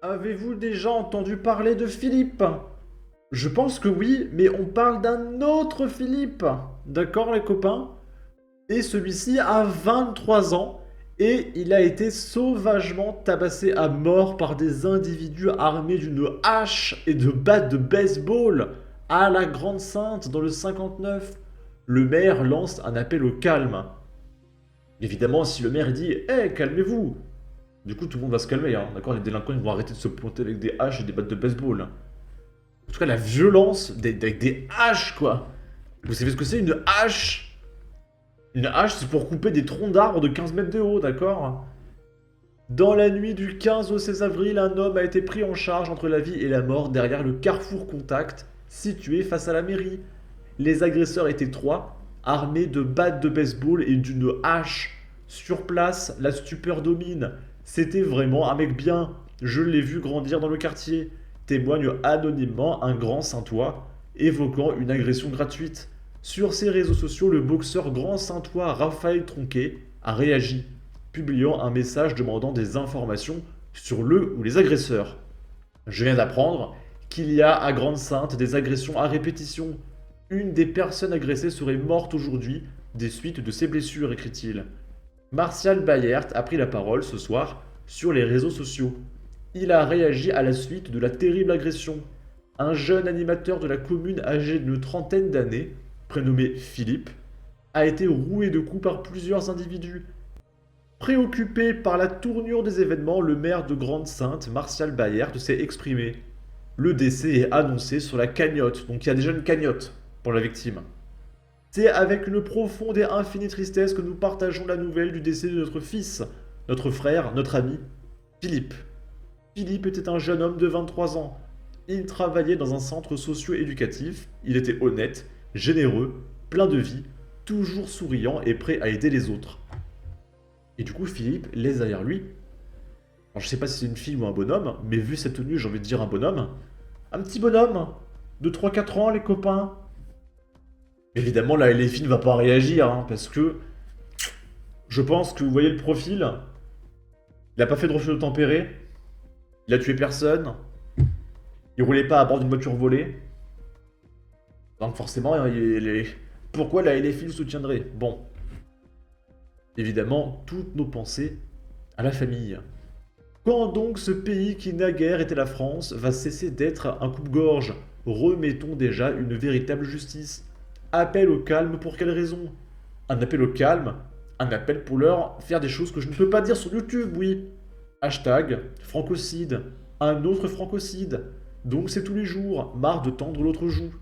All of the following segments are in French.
Avez-vous déjà entendu parler de Philippe? Je pense que oui, mais on parle d'un autre Philippe. D'accord, les copains? Et celui-ci a 23 ans et il a été sauvagement tabassé à mort par des individus armés d'une hache et de battes de baseball à la Grande Sainte dans le 59. Le maire lance un appel au calme. Évidemment, si le maire dit "Eh, calmez-vous", du coup tout le monde va se calmer, hein, d'accord? Les délinquants ils vont arrêter de se pointer avec des haches et des battes de baseball. En tout cas, la violence avec des haches, quoi. Vous savez ce que c'est une hache? Une hache, c'est pour couper des troncs d'arbres de 15 mètres de haut, d'accord? Dans la nuit du 15 au 16 avril, un homme a été pris en charge entre la vie et la mort derrière le carrefour Contact, situé face à la mairie. Les agresseurs étaient trois, armés de battes de baseball et d'une hache. Sur place, la stupeur domine. C'était vraiment un mec bien. Je l'ai vu grandir dans le quartier. Témoigne anonymement un grand Saintois, évoquant une agression gratuite. Sur ses réseaux sociaux, le boxeur grand Saintois Raphaël Tronquet a réagi, publiant un message demandant des informations sur le ou les agresseurs. Je viens d'apprendre qu'il y a à Grande-Sainte des agressions à répétition. Une des personnes agressées serait morte aujourd'hui des suites de ses blessures, écrit-il. Martial Bayert a pris la parole ce soir sur les réseaux sociaux. Il a réagi à la suite de la terrible agression. Un jeune animateur de la commune âgé d'une trentaine d'années, prénommé Philippe, a été roué de coups par plusieurs individus. Préoccupé par la tournure des événements, le maire de Grande-Sainte, Martial Bayert, s'est exprimé. Le décès est annoncé sur la cagnotte, donc il y a déjà une cagnotte pour la victime. C'est avec une profonde et infinie tristesse que nous partageons la nouvelle du décès de notre fils, notre frère, notre ami, Philippe. Philippe était un jeune homme de 23 ans. Il travaillait dans un centre socio-éducatif, il était honnête, généreux, plein de vie, toujours souriant et prêt à aider les autres. Et du coup, Philippe laisse derrière lui, alors je sais pas si c'est une fille ou un bonhomme, mais vu cette tenue, j'ai envie de dire un bonhomme, un petit bonhomme de 3-4 ans, les copains. Évidemment, la LFI ne va pas réagir, hein, parce que je pense que vous voyez le profil, il a pas fait de refus de tempérer, il a tué personne, il roulait pas à bord d'une voiture volée, donc forcément, pourquoi la LFI le soutiendrait? Bon, évidemment, toutes nos pensées à la famille. Quand donc ce pays qui naguère était la France va cesser d'être un coupe-gorge? Remettons déjà une véritable justice. Appel au calme pour quelle raison? Un appel au calme, un appel pour leur faire des choses que je ne peux pas dire sur YouTube, oui. Hashtag francocide, un autre francocide. Donc c'est tous les jours, marre de tendre l'autre joue.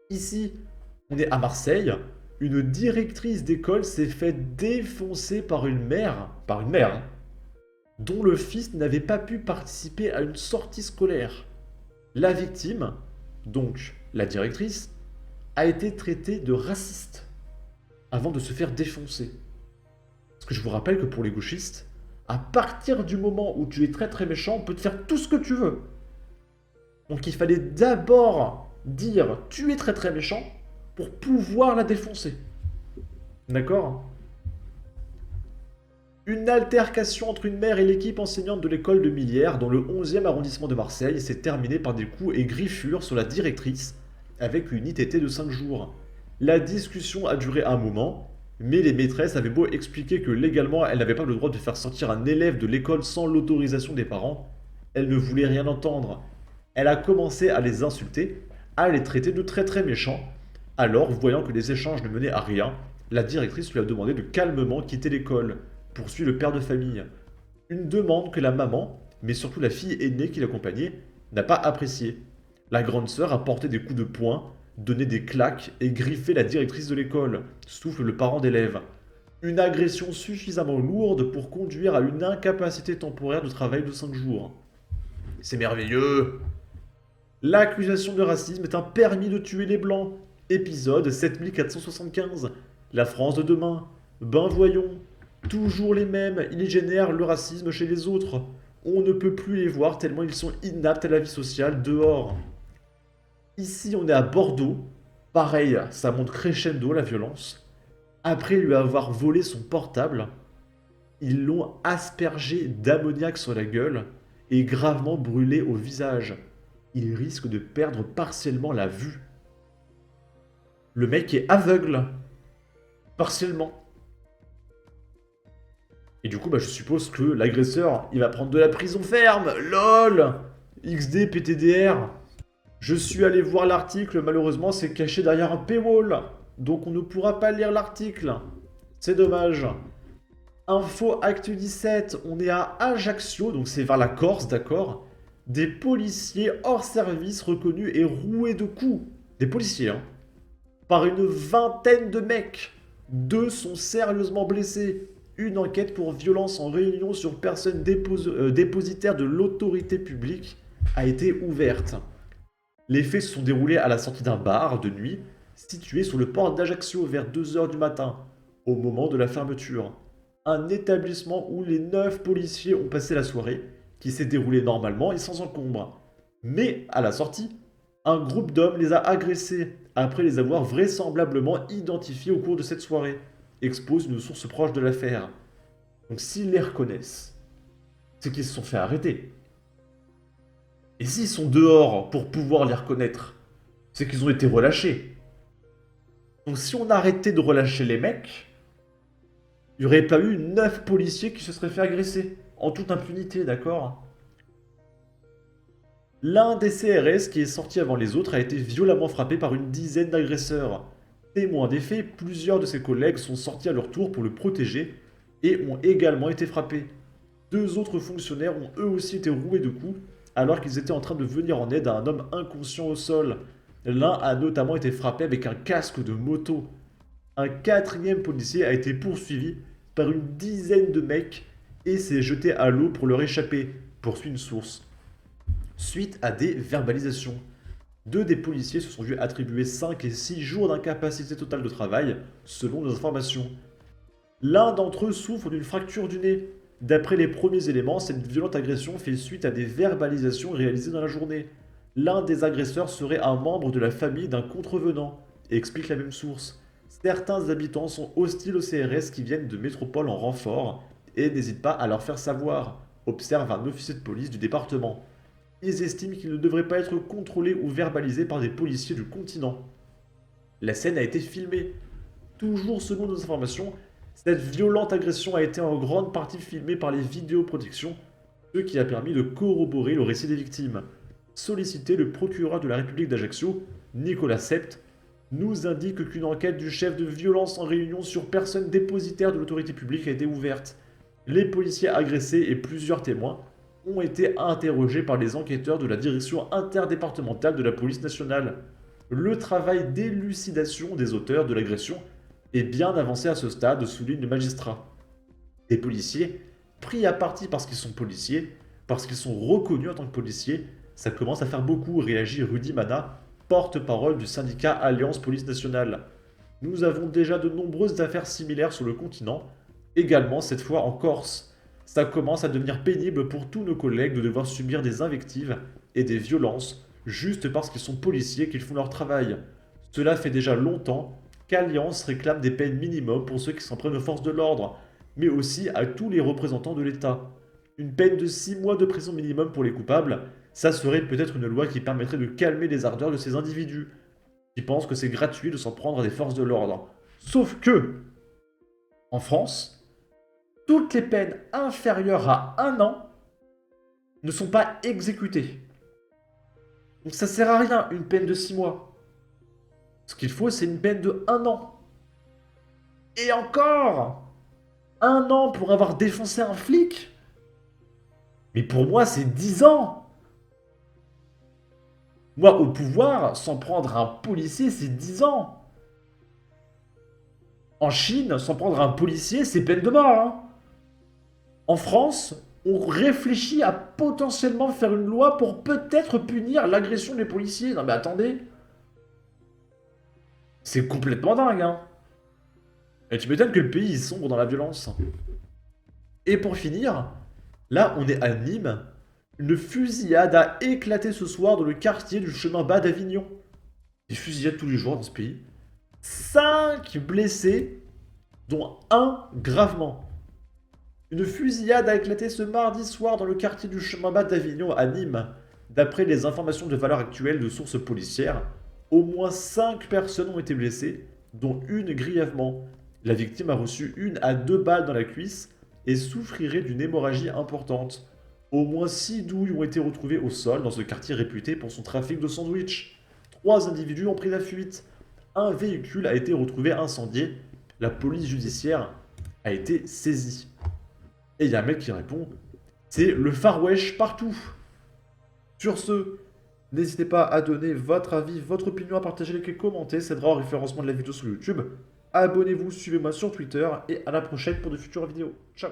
Ici, on est à Marseille, une directrice d'école s'est fait défoncer par une mère, hein, dont le fils n'avait pas pu participer à une sortie scolaire. La victime, donc la directrice, a été traitée de raciste avant de se faire défoncer. Parce que je vous rappelle que pour les gauchistes, à partir du moment où tu es très très méchant, on peut te faire tout ce que tu veux. Donc il fallait d'abord dire tu es très très méchant pour pouvoir la défoncer. D'accord? Une altercation entre une mère et l'équipe enseignante de l'école de Millière dans le 11e arrondissement de Marseille s'est terminée par des coups et griffures sur la directrice avec une ITT de 5 jours. La discussion a duré un moment, mais les maîtresses avaient beau expliquer que légalement elles n'avaient pas le droit de faire sortir un élève de l'école sans l'autorisation des parents, elles ne voulaient rien entendre. Elle a commencé à les insulter, à les traiter de très très méchants. Alors, voyant que les échanges ne menaient à rien, la directrice lui a demandé de calmement quitter l'école, poursuit le père de famille. Une demande que la maman, mais surtout la fille aînée qui l'accompagnait, n'a pas appréciée. La grande sœur a porté des coups de poing, donné des claques et griffé la directrice de l'école, souffle le parent d'élève. Une agression suffisamment lourde pour conduire à une incapacité temporaire de travail de 5 jours. C'est merveilleux! L'accusation de racisme est un permis de tuer les blancs. Épisode 7475. La France de demain. Ben voyons. Toujours les mêmes, ils génèrent le racisme chez les autres. On ne peut plus les voir tellement ils sont inaptes à la vie sociale dehors. Ici, on est à Bordeaux. Pareil, ça monte crescendo la violence. Après lui avoir volé son portable, ils l'ont aspergé d'ammoniac sur la gueule est gravement brûlé au visage. Il risque de perdre partiellement la vue. Le mec est aveugle. Partiellement. Et du coup, je suppose que l'agresseur, il va prendre de la prison ferme. LOL XD, PTDR. Je suis allé voir l'article, malheureusement, c'est caché derrière un paywall. Donc on ne pourra pas lire l'article. C'est dommage. Info Actu 17, on est à Ajaccio, donc c'est vers la Corse, d'accord. Des policiers hors service reconnus et roués de coups. Des policiers, hein. Par une vingtaine de mecs. 2 sont sérieusement blessés. Une enquête pour violence en réunion sur personne dépositaire de l'autorité publique a été ouverte. Les faits se sont déroulés à la sortie d'un bar de nuit situé sur le port d'Ajaccio vers 2 h du matin, au moment de la fermeture. Un établissement où les 9 policiers ont passé la soirée, qui s'est déroulée normalement et sans encombre. Mais à la sortie, un groupe d'hommes les a agressés après les avoir vraisemblablement identifiés au cours de cette soirée, expose une source proche de l'affaire. Donc s'ils les reconnaissent, c'est qu'ils se sont fait arrêter. Et s'ils sont dehors pour pouvoir les reconnaître, c'est qu'ils ont été relâchés. Donc si on arrêtait de relâcher les mecs, il n'y aurait pas eu 9 policiers qui se seraient fait agresser. En toute impunité, d'accord? L'un des CRS qui est sorti avant les autres a été violemment frappé par une dizaine d'agresseurs. Témoins des faits, plusieurs de ses collègues sont sortis à leur tour pour le protéger et ont également été frappés. 2 autres fonctionnaires ont eux aussi été roués de coups alors qu'ils étaient en train de venir en aide à un homme inconscient au sol. L'un a notamment été frappé avec un casque de moto. Un 4e policier a été poursuivi par une dizaine de mecs et s'est jeté à l'eau pour leur échapper, poursuit une source. Suite à des verbalisations, 2 des policiers se sont vus attribuer 5 et 6 jours d'incapacité totale de travail, selon nos informations. L'un d'entre eux souffre d'une fracture du nez. D'après les premiers éléments, cette violente agression fait suite à des verbalisations réalisées dans la journée. L'un des agresseurs serait un membre de la famille d'un contrevenant, explique la même source. Certains habitants sont hostiles aux CRS qui viennent de métropole en renfort et n'hésitent pas à leur faire savoir, observe un officier de police du département. Ils estiment qu'ils ne devraient pas être contrôlés ou verbalisés par des policiers du continent. La scène a été filmée. Toujours selon nos informations, cette violente agression a été en grande partie filmée par les vidéoprotections, ce qui a permis de corroborer le récit des victimes. Sollicité, le procureur de la République d'Ajaccio, Nicolas Sept, nous indique qu'une enquête du chef de violence en réunion sur personne dépositaire de l'autorité publique a été ouverte. Les policiers agressés et plusieurs témoins ont été interrogés par les enquêteurs de la direction interdépartementale de la police nationale. Le travail d'élucidation des auteurs de l'agression est bien avancé à ce stade, souligne le magistrat. Des policiers, pris à partie parce qu'ils sont policiers, parce qu'ils sont reconnus en tant que policiers, ça commence à faire beaucoup, réagit Rudy Mana, porte-parole du syndicat Alliance Police Nationale. Nous avons déjà de nombreuses affaires similaires sur le continent, également cette fois en Corse. Ça commence à devenir pénible pour tous nos collègues de devoir subir des invectives et des violences juste parce qu'ils sont policiers qu'ils font leur travail. Cela fait déjà longtemps qu'Alliance réclame des peines minimum pour ceux qui s'en prennent aux forces de l'ordre, mais aussi à tous les représentants de l'État. Une peine de 6 mois de prison minimum pour les coupables, ça serait peut-être une loi qui permettrait de calmer les ardeurs de ces individus, qui pensent que c'est gratuit de s'en prendre à des forces de l'ordre. Sauf que, en France, toutes les peines inférieures à 1 an ne sont pas exécutées. Donc ça sert à rien, une peine de 6 mois. Ce qu'il faut, c'est une peine de 1 an. Et encore 1 an pour avoir défoncé un flic? Mais pour moi, c'est 10 ans. Moi, au pouvoir, s'en prendre un policier, c'est 10 ans. En Chine, s'en prendre un policier, c'est peine de mort. Hein. En France, on réfléchit à potentiellement faire une loi pour peut-être punir l'agression des policiers. Non mais attendez. C'est complètement dingue, hein. Et tu m'étonnes que le pays sombre dans la violence. Et pour finir, là on est à Nîmes. Une fusillade a éclaté ce soir dans le quartier du chemin bas d'Avignon. Des fusillades tous les jours dans ce pays. 5 blessés, dont un gravement. Une fusillade a éclaté ce mardi soir dans le quartier du chemin bas d'Avignon à Nîmes. D'après les informations de valeur actuelle de sources policières, au moins 5 personnes ont été blessées, dont une grièvement. La victime a reçu 1 à 2 balles dans la cuisse et souffrirait d'une hémorragie importante. Au moins 6 douilles ont été retrouvées au sol dans ce quartier réputé pour son trafic de sandwich. 3 individus ont pris la fuite. Un véhicule a été retrouvé incendié. La police judiciaire a été saisie. Et il y a un mec qui répond, c'est le Far West partout. Sur ce, n'hésitez pas à donner votre avis, votre opinion, à partager, liker, commenter, ça aidera au référencement de la vidéo sur YouTube. Abonnez-vous, suivez-moi sur Twitter et à la prochaine pour de futures vidéos. Ciao.